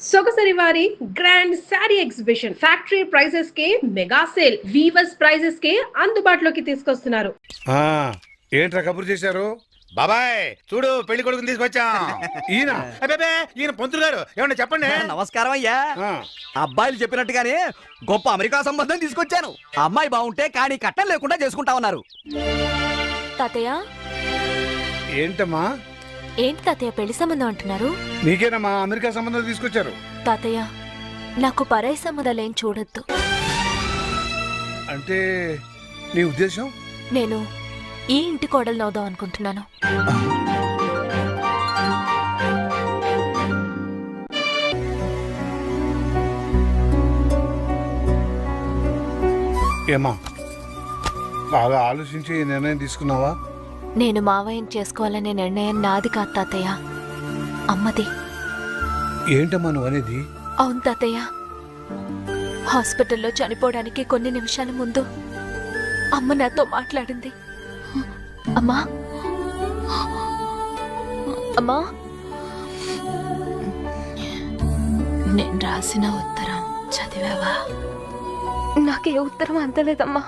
సొగసరి వారి grand saree exhibition factory prices కే mega sale weavers prices కే అందుబాటులోకి తీసుకొస్తున్నారు. ఏంట్రా కబురు చేశారు? బాబాయ్ చూడు పెళ్లి కొడుకుని తీసుకొచ్చాం. ఈయన అబ్బే ఈయన పంతులు గారు ఏమన్నా చెప్పండి. నమస్కారం అయ్యా. అబ్బాయిలు చెప్పినట్టుగానే గొప్ప అమెరికా సంబంధం తీసుకొచ్చాను. అమ్మాయి బాగుంటే కానీ కట్టం లేకుండా చేసుకుంటా ఉన్నారు. తాతయ్య ఏంటమ్మా? ఏంటి తాతయ్య పెళ్లి సంబంధం అంటున్నారు? నీకేనమ్మా అమెరికా సంబంధం తీసుకొచ్చారు. తాతయ్య నాకు పరాయి సంబంధాలేం చూడొద్దు. అంటే నీ ఉద్దేశం? నేను ఈ ఇంటి కోడలు నవ్వుదాం అనుకుంటున్నాను. ఏమా బాగా ఆలోచించి ఈ నిర్ణయం తీసుకున్నావా? నేను మావయ్యని చేసుకోవాలనే నిర్ణయం నాది కాదు తాతయ్య, అమ్మది. ఏంటమ్మా నువ్వు అనేది? అవును తాతయ్య, హాస్పిటల్లో చనిపోవడానికి కొన్ని నిమిషాల ముందు అమ్మ నాతో మాట్లాడింది. అమ్మా అమ్మా, నేను రాసిన ఉత్తరం చదివావా? నాకే ఉత్తరం అందలేదమ్మా.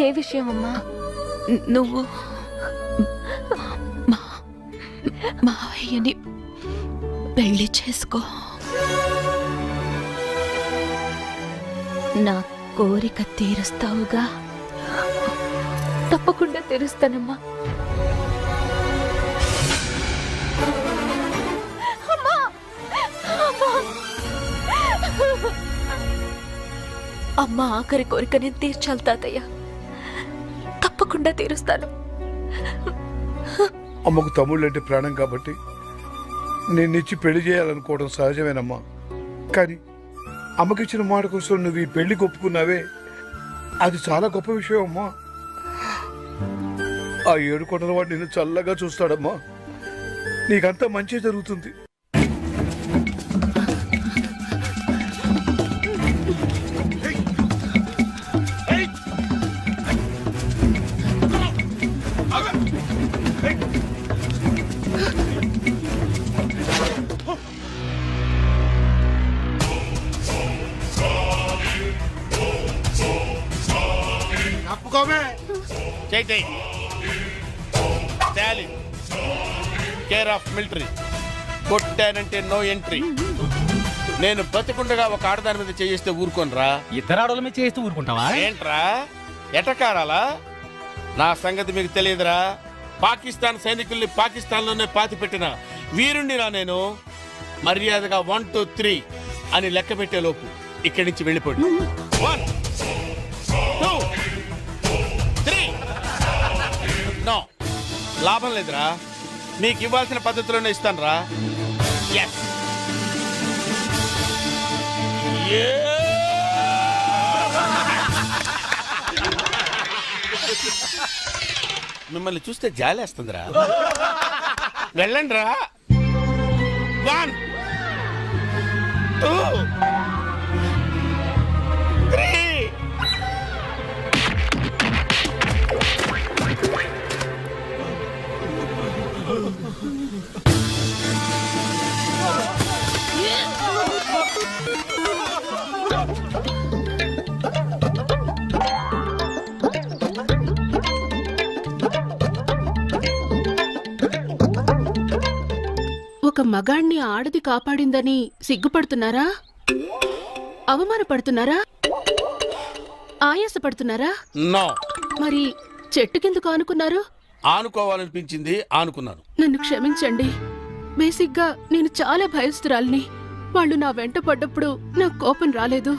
ఏ విషయం అమ్మా? నువ్వు మావయ్యని పెళ్లి చేసుకో. నా కోరిక తీరుస్తావుగా? తప్పకుండా తీరుస్తానమ్మా. అమ్మ ఆఖరి కోరిక నేను తీర్చాలి తాతయ్య, తప్పకుండా తీరుస్తాను. అమ్మకు తమ్ముళ్ళు అంటే ప్రాణం కాబట్టి నిన్నిచ్చి పెళ్లి చేయాలనుకోవడం సహజమేనమ్మా. కానీ అమ్మకిచ్చిన మాట కోసం నువ్వు ఈ పెళ్లికి ఒప్పుకున్నావే, అది చాలా గొప్ప విషయం అమ్మా. ఆ 7 కొండల వాడు నిన్ను చల్లగా చూస్తాడమ్మా. నీకంతా మంచి జరుగుతుంది. Care of military. కొట్టానంటే నో ఎంట్రీ. నేను బతికుండగా ఒక ఆడదాని మీద చేయిస్తే ఊరుకోనరా? ఇద్దరు ఆడల మీద చేస్తూ ఊరుకుంటావా ఏంట్రా ఎటకారాలా? నా సంగతి మీకు తెలియదురా. పాకిస్తాన్ సైనికుల్ని పాకిస్తాన్ లోనే పాతి పెట్టిన వీరుణ్ణి రా నేను. మర్యాదగా 1 2 3 అని లెక్క పెట్టే లోపు ఇక్కడి నుంచి వెళ్ళిపోండి. 1 2 3. నో, లాభం లేదురా. మీకు ఇవ్వాల్సిన పద్ధతిలోనే ఇస్తాను రా. మిమ్మల్ని చూస్తే జాలేస్తుందిరా. వెళ్ళండి రా. 1 2 3. ఒక మగాణ్ణి ఆడది కాపాడిందని సిగ్గుపడుతున్నారా? అవమానపడుతున్నారా? ఆయాసపడుతున్నారా? నో. మరి చెట్టుకెందుకు ఆనుకున్నారు? ఆనుకోవాలనిపించింది, ఆనుకున్నాను. నన్ను క్షమించండి. బేసిక్గా నేను చాలా భయస్తురాల్ని. వాళ్ళు నా వెంట పడ్డప్పుడు నాకు కోపం రాలేదు.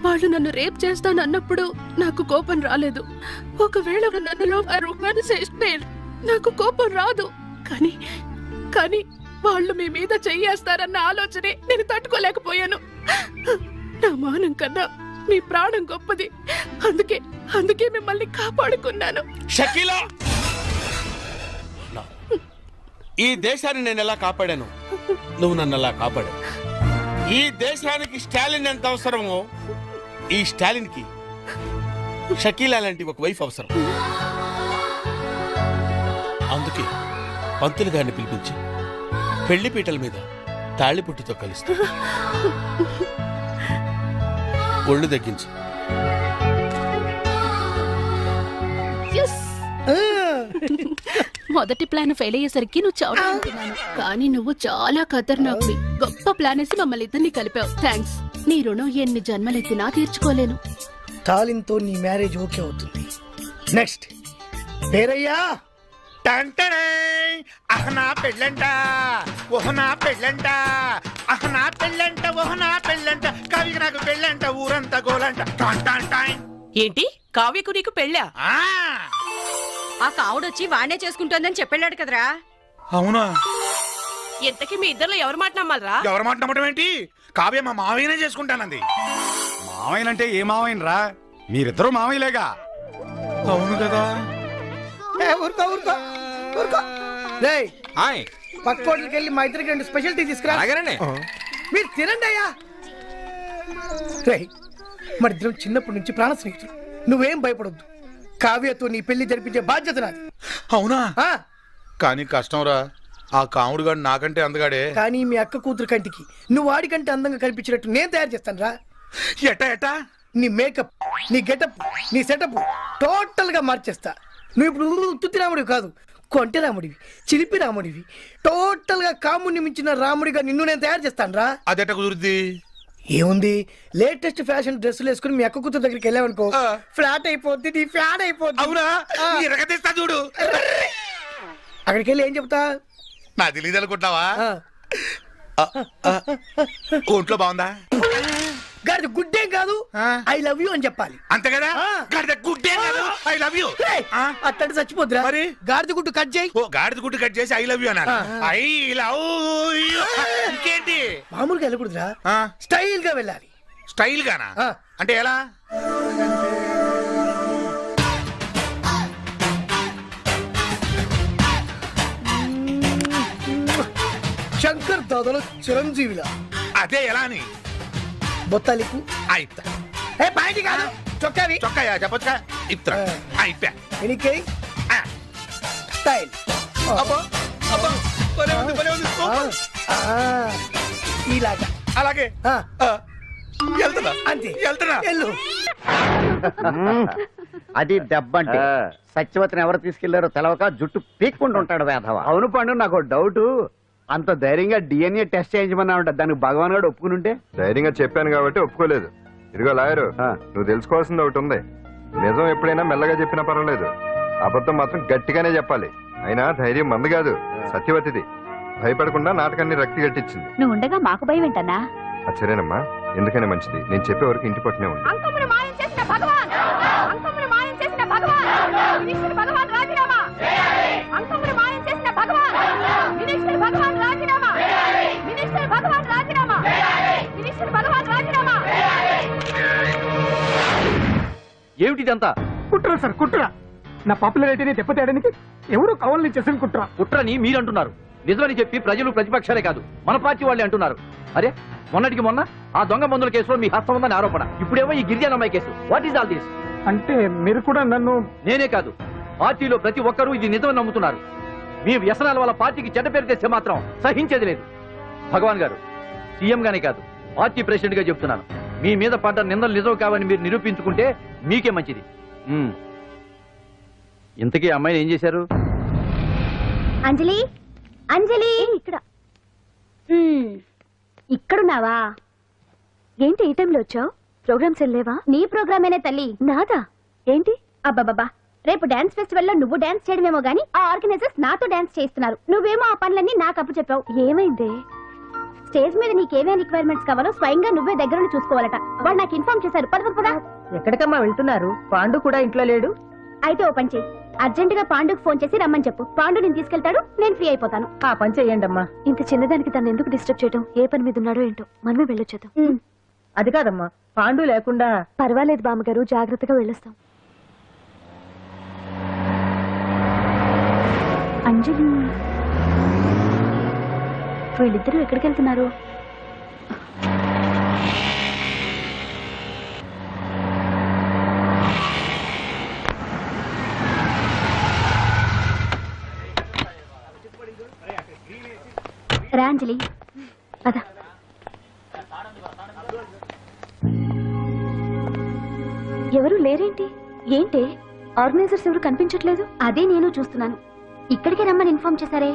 వాళ్ళు నన్ను రేప్ చేస్తానన్నప్పుడు నాకు కోపం రాలేదు. ఒకవేళ నన్నులో నాకు కోపం రాదు. కానీ వాళ్ళు మీ మీద చెయ్యేస్తారన్న ఆలోచనే నేను తట్టుకోలేకపోయాను. నా మానం కన్నా మీ ప్రాణం గొప్పది. అందుకే మిమ్మల్ని కాపాడుకున్నాను. షకీలా, ఈ దేశాన్ని నేను ఎలా కాపాడాను, నువ్వు నన్ను ఎలా కాపాడావు. ఈ దేశానికి స్టాలిన్ ఎంత అవసరమో ఈ స్టాలిన్ కి షకీలా లాంటి ఒక వైఫ్ అవసరం. అందుకే పంతులు గారిని పిలిపించి పెళ్లి పీటల మీద తాళిపుట్టుతో కలుస్తా. ఒళ్ళు తగ్గించు. మొదటి ప్లాన్ ఫెయిల్ అయ్యేసరికి నువ్వు చావుతున్నాను, కానీ నువ్వు చాలా ఖతర్నాక్వి. గొప్ప ప్లాన్ వేసి మమ్మల్ని ఇద్దరిని కలిపావు. థ్యాంక్స్. నీ రుణం ఎన్ని జన్మలెత్తినా తీర్చుకోలేను. తాలింతో నీ మ్యారేజ్ ఓకే అవుతుంది. నెక్స్ట్ పేరయ్యా. టంటనే అహనా పెళ్ళంట ఓహనా పెళ్ళంట అహనా పెళ్ళంట ఓహనా పెళ్ళంట కవికి నాకు పెళ్ళంట ఊరంతా గోలంట టాన్. ఏంటి కావ్యకు నీకు పెళ్ళా? ఆ ఆ కావుడొచ్చి వాణ్ణే చేసుకుంటోందని చెప్పాడు కదరా. అవునా? ఎంతకి మీ ఇద్దరు ఎవరు మాట నమ్మాలరా? ఎవరి మాట నమ్మటం ఏంటి? కావ్య మా మావయ్యనే చేసుకుంటానంది. మావయ్యనంటే ఏ మావయ్యనరా? మీరిద్దరూ మావయ్యలేగా. అవును కదా. ఊరుకో ఊరుకో ఊరుకో. రేయ్ పక్క హోటల్కి వెళ్ళి మా ఇద్దరికి 2 స్పెషల్ టీ తీసుకురా. మీరు తినండి అయ్యా. రేయ్ మరి ఇద్దరం చిన్నప్పటి నుంచి ప్రాణ స్నేహితులు. నువ్వేం భయపడొద్దు. కావ్యతో నీ పెళ్లి జరిపించే బాధ్యత నాది. అవునా? ఆ, కానీ కష్టంరా. ఆ కాముడు గాడు నాకంటే అందగాడే. కానీ మీ అక్క కూతురు కంటికి నువ్వు వాడికంటే అందంగా కనిపించినట్టు నేను తయారు చేస్తాను రా. ఎట్టా నీ మేకప్, నీ గెటప్, నీ సెటప్ టోటల్ గా మార్చేస్తా. నువ్వు ఇప్పుడు ఉత్తుత్తి రాముడివి కాదు, కొంటె రాముడివి, చిలిపి రాముడివి. టోటల్ గా కాముడిని మించిన రాముడిగా నిన్ను నేను తయారు చేస్తాను రా. అదెట్ట కుదురుద్ది? ఏముంది, లేటెస్ట్ ఫ్యాషన్ డ్రెస్సులు వేసుకుని మీ అక్క కూతురు దగ్గరికి వెళ్ళావనుకో, ఫ్లాట్ అయిపోద్ది, నీ ఫ్యాన్ అయిపోద్ది. అవునా? ఎరగదీస్తా చూడు. అక్కడికి వెళ్ళి ఏం చెప్తా? నా తెలీదు అనుకుంటావా? ఆ, ఒంట్లో బాగుందా? గాడిద గుడ్డేం కాదు, ఐ లవ్ యూ అని చెప్పాలి. అంతే కదా. గాడిద గుడ్డే కాదు, ఐ లవ్ యూ. అట్టంటే చచ్చిపోద్దురా. మరి గాడిద గుడ్డు కట్ చేయి. ఓ గాడిద గుడ్డు కట్ చేసి ఐ లవ్ యూ అన్నారు. I love you. ఇంకేంటి? మామూలుగా వెళ్ళకూడదురా, స్టైల్ గా వెళ్ళాలి. స్టైల్ గానా? అంటే ఎలా? శంకర్ దాదాలో చిరంజీవిలా. అదే ఎలా అని? బొత్తాలికు అయితా. ఏ పాయింట్ కాదు, చొక్కావి. చొక్కాయా చెప్పొచ్చుగా. ఇత్తా అయిపోయా. ఎనికే స్టైల్. ఇలాగా అలాగే వెళ్తున్నా. అంతే, వెళ్తున్నా. వెళ్ళు. అది దెబ్బంటే సత్యవతిని ఎవరు తీసుకెళ్లారో తెలవక జుట్టు పీక్కుంటుంటాడు వేధవ. అవును పండు, నాకు డౌట్. అంత ధైర్యంగా DNA టెస్ట్ చేయించమన్నా ఉంటా, దానికి భగవాన్ గారు ఒప్పుకుని ఉంటే. ధైర్యంగా చెప్పాను కాబట్టి ఒప్పుకోలేదు. ఇదిగో లాయరు, నువ్వు తెలుసుకోవాల్సింది ఒకటి ఉంది. నిజం ఎప్పుడైనా మెల్లగా చెప్పినా పర్వాలేదు, అబద్ధం మాత్రం గట్టిగానే చెప్పాలి. అయినా ధైర్యం మంది కాదు, సత్యవతిది. భయపడకుండా నాటకాన్ని రక్తి గట్టించింది. నువ్వు ఉండగా మాకు భయం ఏంటన్నా? సరేనమ్మా, ఎందుకనే మంచిది. నేను చెప్పే వరకు ఇంటి పట్టునే ఉంది. ఏమిటిదంతా? కుట్ర సార్, కుట్ర. నా పాపులారిటీని దెబ్బతేయడానికి ఎవరు కావాలని చేసిన కుట్ర. కుట్రని మీరంటున్నారు, నిజమని చెప్పి ప్రజలు ప్రతిపక్షాలే కాదు మన పార్టీ వాళ్ళే అంటున్నారు. అరే మొన్నటికి మొన్న ఆ దొంగ మందుల కేసులో మీ హస్తం ఉందని ఆరోపణ, ఇప్పుడేమో ఈ గిరిజనమ్మాయి కేసు. What is all this? అంటే మీరు కూడా నన్ను... నేనే కాదు, పార్టీలో ప్రతి ఒక్కరూ ఇది నిజమని నమ్ముతున్నారు. మీ వ్యసనాల వల్ల పార్టీకి చెడ్డ పేరు తెస్తే మాత్రం సహించేది లేదు. భగవాన్ గారు, సీఎం గానే కాదు, పార్టీ ప్రెసిడెంట్ గా చెప్తున్నాను, మీ మీద పడ్డ నిందలు నిజం కావని మీరు నిరూపించుకుంటే మీకే మంచిది. ఇంతకీ అమ్మాయిని ఏం చేశారు? అంజలి, అంజలి, ఇక్కడ ఇక్కడున్నావా? ఏంటి ఈ టైంలో వచ్చావు? ప్రోగ్రామ్స్ వెళ్ళేవా? నీ ప్రోగ్రామేనే తల్లి. నాదా? ఏంటి? అబ్బాబాబా, రేపు డాన్స్ ఫెస్టివల్ లో నువ్వు డాన్స్ చేయడమేమో గానీ ఆ ఆర్గనైజర్స్ నాతో డాన్స్ చేస్తున్నారు. నువ్వేమో ఆ పనులన్నీ నాకు అప్పు చెప్పావు. ఏమైంది? స్టేజ్ మీద నీకేమేం రిక్వైర్మెంట్స్ కావాలో స్వయంగా నువ్వే దగ్గరుండి చూసుకోవాలట. వాళ్ళు నాకు ఇన్ఫార్మ్ చేశారు. పద. ఎక్కడికమ్మా వెళ్తున్నారు? పాండు కూడా ఇంట్లో లేడు. అయితే ఓ పని చేయి, అర్జెంట్ గా పాండుకు ఫోన్ చేసి రమ్మని చెప్పు. పాండు నేను తీసుకెళ్తాడు, నేను ఫ్రీ అయిపోతాను. ఆ పని చెయ్యండి అమ్మా. ఇంత చిన్నదానికి తను ఎందుకు డిస్టర్బ్ చేయడం? ఏ పని మీద ఉన్నాడో ఏంటో, మనమే వెళ్ళొచ్చేద్దాం. అది కాదమ్మా, పాండు లేకుండా... పర్వాలేదు బామ్మగారు, జాగ్రత్తగా వెళ్ళొస్తాం. అంజలి, వీళ్ళిద్దరూ ఎక్కడికి వెళ్తున్నారు? రా అంజలి పద. ఎవరు లేరేంటి? ఏంటి ఆర్గనైజర్స్ ఎవరు కనిపించట్లేదు? అదే నేను చూస్తున్నాను. ఇక్కడికే రమ్మని ఇన్ఫార్మ్ చేశారే.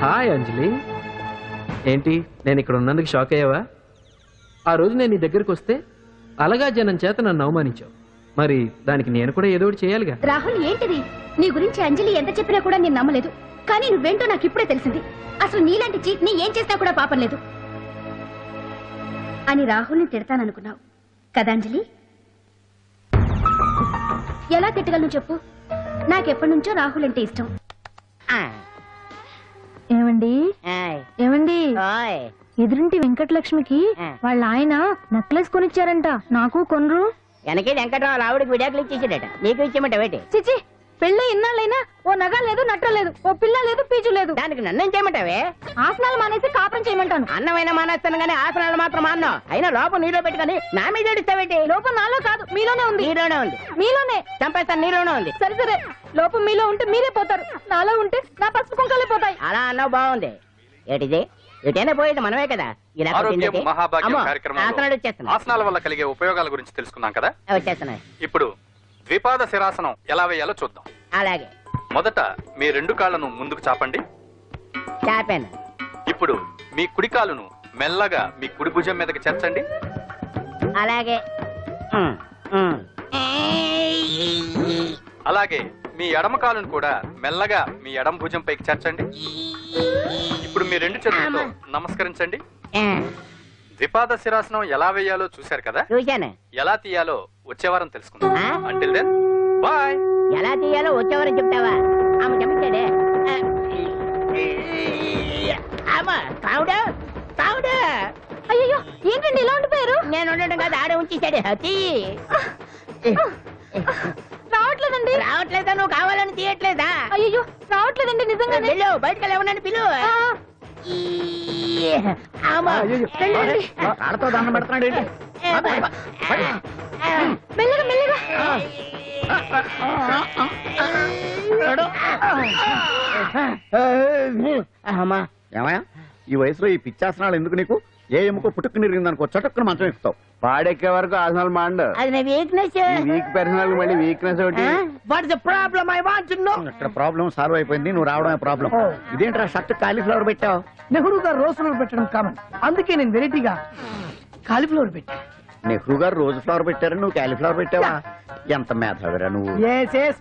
హాయ్ అంజలి, ఏంటి నేను ఇక్కడ ఉన్నందుకు షాక్ అయ్యావా? ఆ రోజు నేను నీ దగ్గరకు వస్తే అలగా జనం చేత నన్ను అవమానించావు. మరి దానికి నేను కూడా ఏదో ఒకటి చేయాలిగా. రాహుల్ ఏంటిది? నీ గురించి అంజలి ఎంత చెప్పినా కూడా నేను నమ్మలేదు. కానీ నువ్వేంటో నాకు ఇప్పుడే తెలిసింది. అసలు నీలాంటి చీట్ ని ఏం చేసినా కూడా పాపం లేదు అని రాహుల్ని తిడతాననుకున్నావు కదా అంజలి? ఎలా తిట్టగలను చెప్పు? నాకెప్పటి నుంచో రాహుల్ అంటే ఇష్టం. ఏమండి ఏమండి, ఎదురింటి వెంకటలక్ష్మికి వాళ్ళ ఆయన నెక్లెస్ కొనిచ్చారంట. నాకు కొనరు? వెనకే వెంకటరావు ఆవిడకి విడాకులు ఇచ్చేసాడట, నీకు ఇచ్చేమంటావేటి? చిచి, పెళ్ళి ఇన్నాళ్ళైనా ఓ నగ లేదు, నట్ట లేదు, ఓ పిల్ల లేదు, పీచు లేదు. దానికి నన్నేం చేయమంటావే? ఆసనాలు మానేసి కాపురం చేయమంటాను. అన్నమైన మానేస్తాను గానీ ఆసనాలు మాత్రం మానో. అయినా లోపం నీలో పెట్టుకొని నా మీద ఏడుస్తావేటి? లోపం నాలో కాదు, మీలోనే ఉంది. నీలోనే ఉంది. మీలోనే చంపేస్తాను, నీలోనే ఉంది. సరే సరే, లోపం మీలో ఉంటే మీరే పోతారు, నాలో ఉంటే నా పసుపు కుంకాలే పోతాయి. అలా అన్నావు, బాగుంది. ఏటిది? ఎటైనా పోయేది మనమే కదా. ఇలా ఆరోగ్యం మహాభాగ్యం అమ్మో, కార్యక్రమంలో ఆసనాలు వచ్చేస్తున్నా, ఆసనాల వల్ల కలిగే ఉపయోగాల గురించి తెలుసుకున్నాం కదా. వచ్చేస్తున్నాయి. ఇప్పుడు ద్విపాద శిరాసనం ఎలా వేయాలో చూద్దాం. అలాగే మొదట మీ 2 కాళ్ళను ముందుకు చాపండి. చాపాను. ఇప్పుడు మీ కుడి కాలును మెల్లగా మీ కుడి భుజం మీదకి చేర్చండి. అలాగే అలాగే మీ ఎడమ కాలును కూడా మెల్లగా మీ ఎడమ భుజం పైకి చేర్చండి. ఇప్పుడు మీ 2 చేతులతో నమస్కరించండి. ద్విపాద శిరాసనం ఎలా వేయాలో చూశారు కదా. చూశాను. ఎలా తీయాలో వచ్చే వారం తెలుసుకుందాం. Until then bye. ఎలా తీయాలో వచ్చేవారని చెప్తావా? ఆమె చెప్తాడే. అమ్మా కావుడా కావుడా. అయ్యో, ఏంటండి ఇలా ఉండిపోయారు? నేను ఉండడం కాదు, ఆడే ఉంచేసాడే. రావట్లేదండి. రావట్లేదా? నువ్వు కావాలని తీయట్లేదా? అయ్యో, రావట్లేదండి నిజంగానే. వెళ్ళు, బయటకు వెళ్ళమని పిలు. ఆడతో దండం పెడుతున్నాడు ఏంటి? మెల్లగా మెల్లగా. అమ్మా, ఏమయ్యా, ఈ వయసులో ఈ పిచ్చాసనాలు ఎందుకు నీకు? ఏ ఎముకో పుట్టుకు నిరిగిందనుకో చటుక్కున మంచం ఎక్కుతావు. పాడెక్కే వరకు ఆసనాలు మాండు. అది నా వీక్నెస్. వీక్ పర్సనల్ మళ్ళీ వీక్నెస్ ఒకటి. What is the problem? I want to know. ఇక్కడ ప్రాబ్లం సాల్వ్ అయిపోయింది, నువ్వు రావడమే ప్రాబ్లం. ఇదేంట్రా షర్ట్ కాలీఫ్లవర్ పెట్టావు? నెహ్రూ గారు రోజ్ ఫ్లవర్ పెట్టడం కామన్, అందుకే నేను వెరైటీగా కాలీఫ్లవర్ పెట్టా. నెహ్రూ గారు రోజు ఫ్లవర్ పెట్టారు, నువ్వు కాలీఫ్లవర్ పెట్టావా? ఎంత మేధావిరా నువ్వు.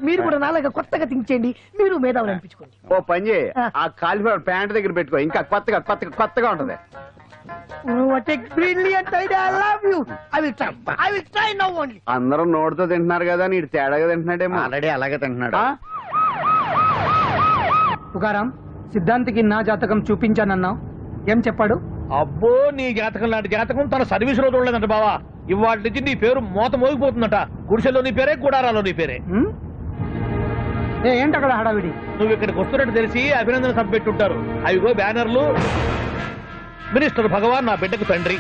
మీరు కూడా నాలాగా కొత్తగా థింక్ చేయండి, మీరు మేధావులు అనిపించుకోండి. ఓ పని చేయి, ఆ కాలీఫ్లవర్ ప్యాంట్ దగ్గర పెట్టుకో, ఇంకా కొత్తగా ఉంటది. What a brilliant idea! I love you. I will try now only. అందరూ నోటితో తింటున్నారు కదా, నీడు తేడాగా తింటున్నాడేమో. ఆల్రెడీ అలాగే తింటున్నాడు. పుకారం, సిద్ధాంతికి నా జాతకం చూపించానన్నావు, ఏం చెప్పాడు? అబ్బో, నీ జాతకం లాంటి జాతకం తన సర్వీస్ లో చూడలేదంట బావా. ఇవాళ నుంచి నీ పేరు మోత మోగిపోతుందట. గుడిసెలో నీ పేరే, గుడారాలో నీ పేరే. ఏంటి అక్కడ హడావిడి? నువ్వు ఇక్కడికి వస్తున్నట్టు తెలిసి అభినందన సభ పెట్టుంటారు. అవిగో బ్యానర్లు. మినిస్టర్ భగవాన్ నా బిడ్డకు తండ్రి.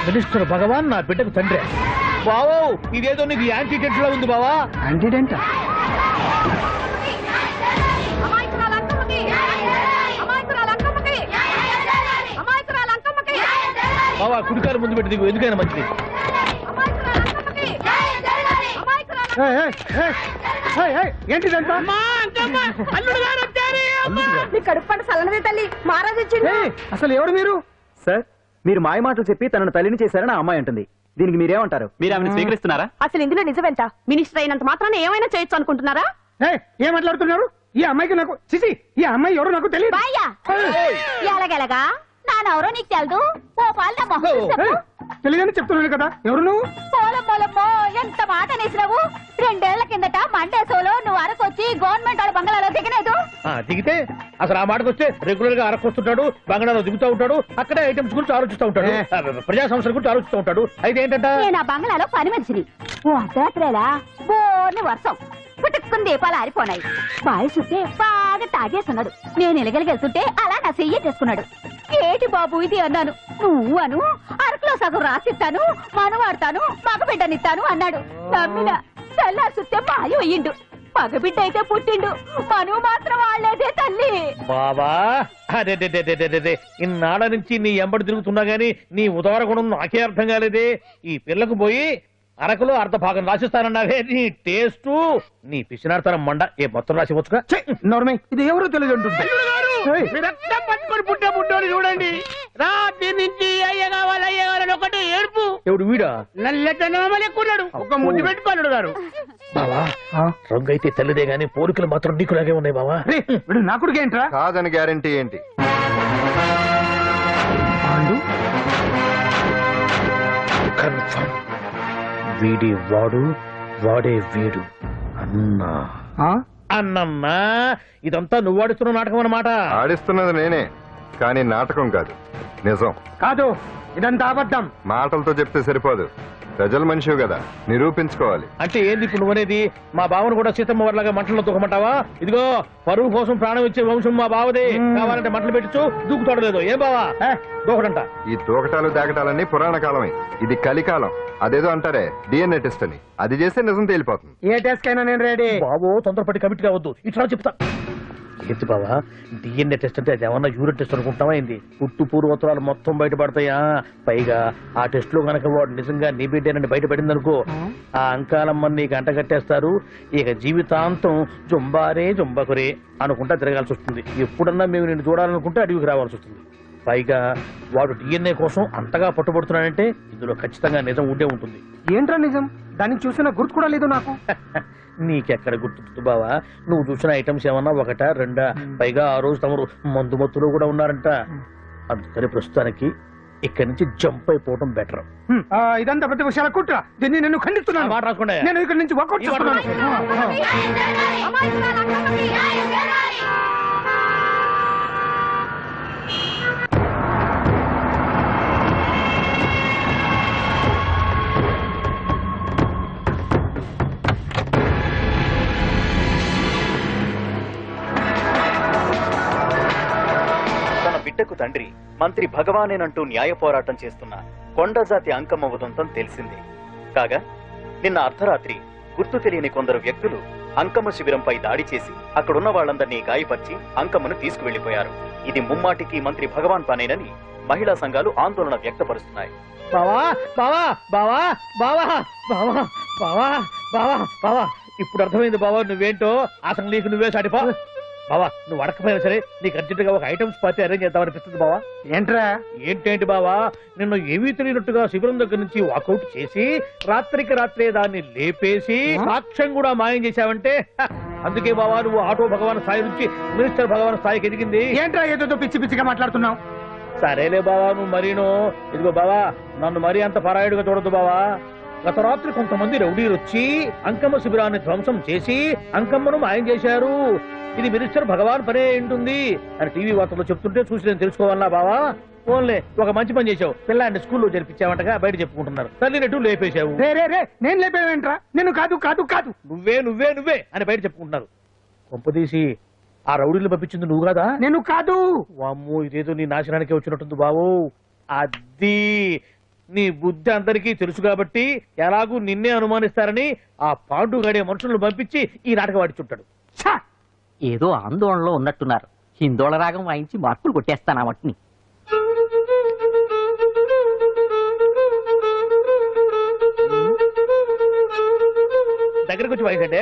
మినిస్టర్ భగవాన్ నా బిడ్డకు తండ్రి. బావో, ఇదేదో నీకు యాంటీడెంట్ లో ఉంది బావా. యాంటీడెంట్? బావా, కుడికారు ముందు పెట్టి దిగు, ఎందుకైనా మంచిది. ఏంటిదంట? కడుపు పంట సల్లనదే తల్లి, మహారాజు వచ్చింది. అసలు ఎవరు మీరు? సార్, మీరు మాయ మాటలు చెప్పి తనను తల్లిని చేశారని ఆ అమ్మాయి అంటుంది. దీనికి మీరేమంటారు? మీరు ఆమెను స్వీకరిస్తున్నారా? అసలు ఇందులో నిజమేంట? మినిస్టర్ అయినంత మాత్రాన్ని ఏమైనా చేయొచ్చు అనుకుంటున్నారా? ఏం మాట్లాడుతున్నారు? ఈ అమ్మాయికి నాకు చిచి, ఈ అమ్మాయి ఎవరో నాకు తెలియదు. ఎలాగెలగా నానెవరో నీకు తెలదు. ఓ పాలు నా మొహం చూసి చెప్పు. తెలియదని చెప్తున్నాను కదా. ఎవరు నువ్వు? పోలమ్మో ఎంత మాట అనేసినావు. 2 ఏళ్ల కిందట మండే సోలో నువ్వు అరకొచ్చి గవర్నమెంట్ వాళ్ళ బంగాళాలో దిగలేదు. దిగితే అసలు ఆ మాటకు వస్తే రెగ్యులర్ గా అరకొస్తుంటాడు, బంగాళాలో దిగుతూ ఉంటాడు, అక్కడే ఐటమ్స్ గురించి ఆలోచిస్తూ ఉంటాడు, ప్రజా సమస్యల గురించి ఆలోచిస్తూ ఉంటాడు. అయితే ఏంటంటే నేను ఆ బంగాళాలో పని మనిషిని. ఓ అర్ధరాత్రేలా బోర్ని వర్షం పుట్టుకుని దీపాలు ఆరిపోనాయి. బాయ్ చూస్తే బాగా తాగేస్తున్నాడు. నేను ఎలగలిగెళ్తుంటే అలా నా చెయ్యి చేసుకున్నాడు. ఏటి బాబు ఇది అన్నాను. నువ్వు అను అరకులో సగం రాసిస్తాను, మనవాడతాను, మగబిడ్డనిస్తాను అన్నాడు. నమ్మిన తెల్లారి చూస్తే మాయం అయ్యిండు. మగబిడ్డ అయితే పుట్టిండు, మనువు మాత్రం వాళ్ళేదే తల్లి. బాబా అదే ఇన్నాళ్ళ నుంచి నీ ఎంబడి తిరుగుతున్నా గానీ నీ ఉదార గుణం నాకే అర్థం కాలేదే. ఈ పిల్లకు పోయి అరకులో అర్ధ భాగం రాసిస్తానన్నావే. నీ టేస్ట్ నీ పిచ్చినాడతనం మండ ఏ మొత్తం రాసి వచ్చుగా. నోర్మై, ఇది ఎవరో తెలియదు అంటుంది. పట్టుకొని పుట్టే పుట్టోని చూడండి. రాత్రి నుంచి అయ్య కావాలని ఒకటి ఏడుపు. ఎవడు వీడా? నల్లెక్కున్నాడు. ఒక ముద్దు పెట్టుకోలేడు గారు. బావా రంగు అయితే తెల్లదే గానీ పోలికలు మాత్రం నీకులాగే ఉన్నాయి బావా. నా కొడుకు ఏంట్రా? కాదని గ్యారంటీ ఏంటి? కన్ఫర్మ్ వీడి వాడు, వాడే వీడు. అన్నా అన్నమ్మా, ఇదంతా నువ్వు ఆడుతున్న నాటకం అన్నమాట. ఆడిస్తున్నది నేనే, కానీ నాటకం కాదు, నిజం. కాదు, ఇదంతా అబద్ధం. మాటలతో చెప్తే సరిపోదు, ప్రజల మనిషివి కదా, నిరూపించుకోవాలి. అంటే ఏంది ఇప్పుడు నువ్వనేది? మా బావను కూడా సీతమ్మ వారిలాగా మంటల్లో దూకమంటావా? ఇదిగో పరువు కోసం ప్రాణం ఇచ్చే వంశం మా బావదే. కావాలంటే మంటలు పెట్టచ్చు, దూకుతాడలేదు. ఏం బావా దూకడంట? ఈ తూకటాలు దాకటాలన్నీ పురాణ కాలమే, ఇది కలికాలం. అదేదో అంటారే డిఎన్ఏ టెస్ట్ అని, అది చేస్తే నిజం తేలిపోతుంది. ఏ టెస్ట్ కైనా నేను రెడీ. బాబో తొందరపడి కమిట్ కావద్దు, ఇట్లా చెప్తా. ఏంటి బావా డిఎన్ఏ టెస్ట్ అంటే అది ఏమన్నా యూరిన్ టెస్ట్ అనుకుంటావా ఏంది? పుట్టు పూర్వోత్తరాలు మొత్తం బయటపడతాయా? పైగా ఆ టెస్ట్ లో గనక వాడు నిజంగా నీ బిడ్డేనని బయటపడింది అనుకో, ఆ అంకాలమ్మని నీకు అంట కట్టేస్తారు. ఇక జీవితాంతం జుంబారే జుంబకురే అనుకుంటా తిరగాల్సి వస్తుంది. ఎప్పుడన్నా మేము నిన్ను చూడాలనుకుంటే అడవికి రావాల్సి వస్తుంది. పైగా వాడు డిఎన్ఏ కోసం అంతగా పట్టుబడుతున్నాడంటే ఇందులో ఖచ్చితంగా నిజం ఉండే ఉంటుంది. ఏంట్రా నిజం? దాన్ని చూసిన గుర్తు కూడా లేదు నాకు. నీకెక్కడ గుర్తుంది బావా? నువ్వు చూసిన ఐటమ్స్ ఏమన్నా ఒకటా రెండా? పైగా ఆ రోజు తమరు మందు మత్తులో కూడా ఉన్నారంట. అందుకని ప్రస్తుతానికి ఇక్కడి నుంచి జంప్ అయిపోవడం బెటర్. ఇదంతా ప్రతి విషయాల కుట్ర. దీన్ని నేను ఖండిస్తున్నాను. మాట రాసుకోండి. నేను ఇక్కడి నుంచి వర్కౌట్ చేస్తున్నాను. బిడ్డకు తండ్రి మంత్రి భగవానేనంటూ న్యాయ పోరాటం చేస్తున్న కొండజాతి అంకమ్మ ఉదంతం తెలిసిందే. కాగా నిన్న అర్ధరాత్రి గుర్తు తెలియని కొందరు వ్యక్తులు అంకమ్మ శిబిరంపై దాడి చేసి అక్కడున్న వాళ్ళందరినీ గాయపరిచి అంకమ్మను తీసుకువెళ్లిపోయారు. ఇది ముమ్మాటికి మంత్రి భగవాన్ పనేనని మహిళా సంఘాలు ఆందోళన వ్యక్తపరుస్తున్నాయి. బావా బావా బావా బావా బావా బావా బావా బావా ఇప్పుడు అర్థమైంది బావా నువ్వేంటో. అసలు నీకు నువ్వే సాటిపో బావా. నువ్వు అడకపోయినా సరే నీకు అర్జెంట్ గా ఒక ఐటమ్స్ పార్టీ అరేంజ్ చేద్దామనిపిస్తుంది బావా. ఏంట్రా? ఏంటేంటి బావా, నిన్ను ఏమీ తెలియనట్టుగా శిబిరం దగ్గర నుంచి వాకౌట్ చేసి రాత్రికి రాత్రే దాన్ని లేపేసి సాక్ష్యం కూడా మాయం చేశావంటే అందుకే బావా నువ్వు ఆటో భగవాన్ స్థాయి నుంచి మినిస్టర్ భగవాన్ స్థాయికి ఎదిగింది. ఏంట్రా ఏదో పిచ్చి పిచ్చిగా మాట్లాడుతున్నావు? సరేలే బావా నువ్వు మరీను. ఇదిగో బావా నన్ను మరీ అంత పరాయుడుగా చూడద్దు బావా. గత రాత్రి కొంతమంది రౌడీలు వచ్చి అంకమ్మ శిబిరాన్ని ధ్వంసం చేసి అంకమ్మను మాయం చేశారు. ఇది మినిస్టర్ భగవాన్ పనే ఉంటుంది అని టీవీ వార్తల్లో చెప్తుంటే చూసి నేను తెలుసుకోవాలా బావా. ఓన్లే ఒక మంచి పని చేశావు, పిల్లాన్ని స్కూల్లో జరిపించావంటగా బయట చెప్పుకుంటున్నారు. తల్లినట్టు లేపేశావు. నేను లేపేవేంట్రా? నేను కాదు కాదు కాదు నువ్వే నువ్వే నువ్వే అని బయట చెప్పుకుంటున్నారు. కొంపదీసి ఆ రౌడీలు పంపించింది నువ్వు కాదా? నేను కాదు. వామ్మో ఇదేదో నీ నాశనానికి వచ్చినట్టుంది బావు. అది నీ బుద్ధి అందరికీ తెలుసు కాబట్టి ఎలాగూ నిన్నే అనుమానిస్తారని ఆ పాండు గడే మనుషులను పంపించి ఈ నాటకం ఆడిచుంటాడు. ఏదో ఆందోళనలో ఉన్నట్టున్నారు. హిందోళ రాగం వాయించి మార్కులు కొట్టేస్తాను ఆ మట్టిని. దగ్గరకు వచ్చి వాయించండి.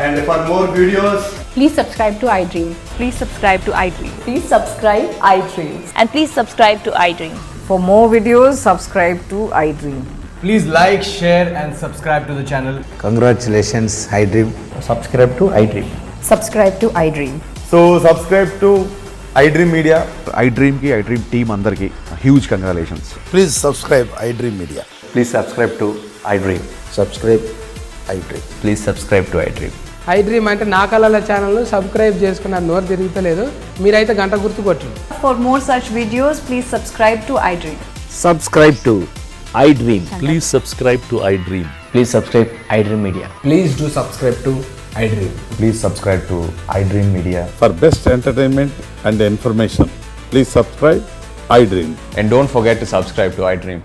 And for more videos, Please subscribe to iDream. Please subscribe to iDream. Please subscribe iDream. And please subscribe to iDream. For more videos, subscribe to iDream. please like, share and subscribe to the channel. Congratulations, iDream. Subscribe to iDream. Subscribe to iDream. So subscribe to iDream media, iDream team అందరికి huge congratulations. Please subscribe iDream media. Please subscribe to iDream. Subscribe iDream. Please subscribe to iDream. IDream అంటే నా కళల channel subscribe చేసుకున్న నోరు తిరుగుతలేదు. మీరైతే గంట గుర్తు కొట్టు. For more such videos, please subscribe to iDream. Subscribe to iDream. Please subscribe to iDream. Please subscribe iDream media. Please do subscribe to iDream. Please subscribe to iDream media. For best entertainment and information please subscribe I dream. And don't forget to subscribe to iDream.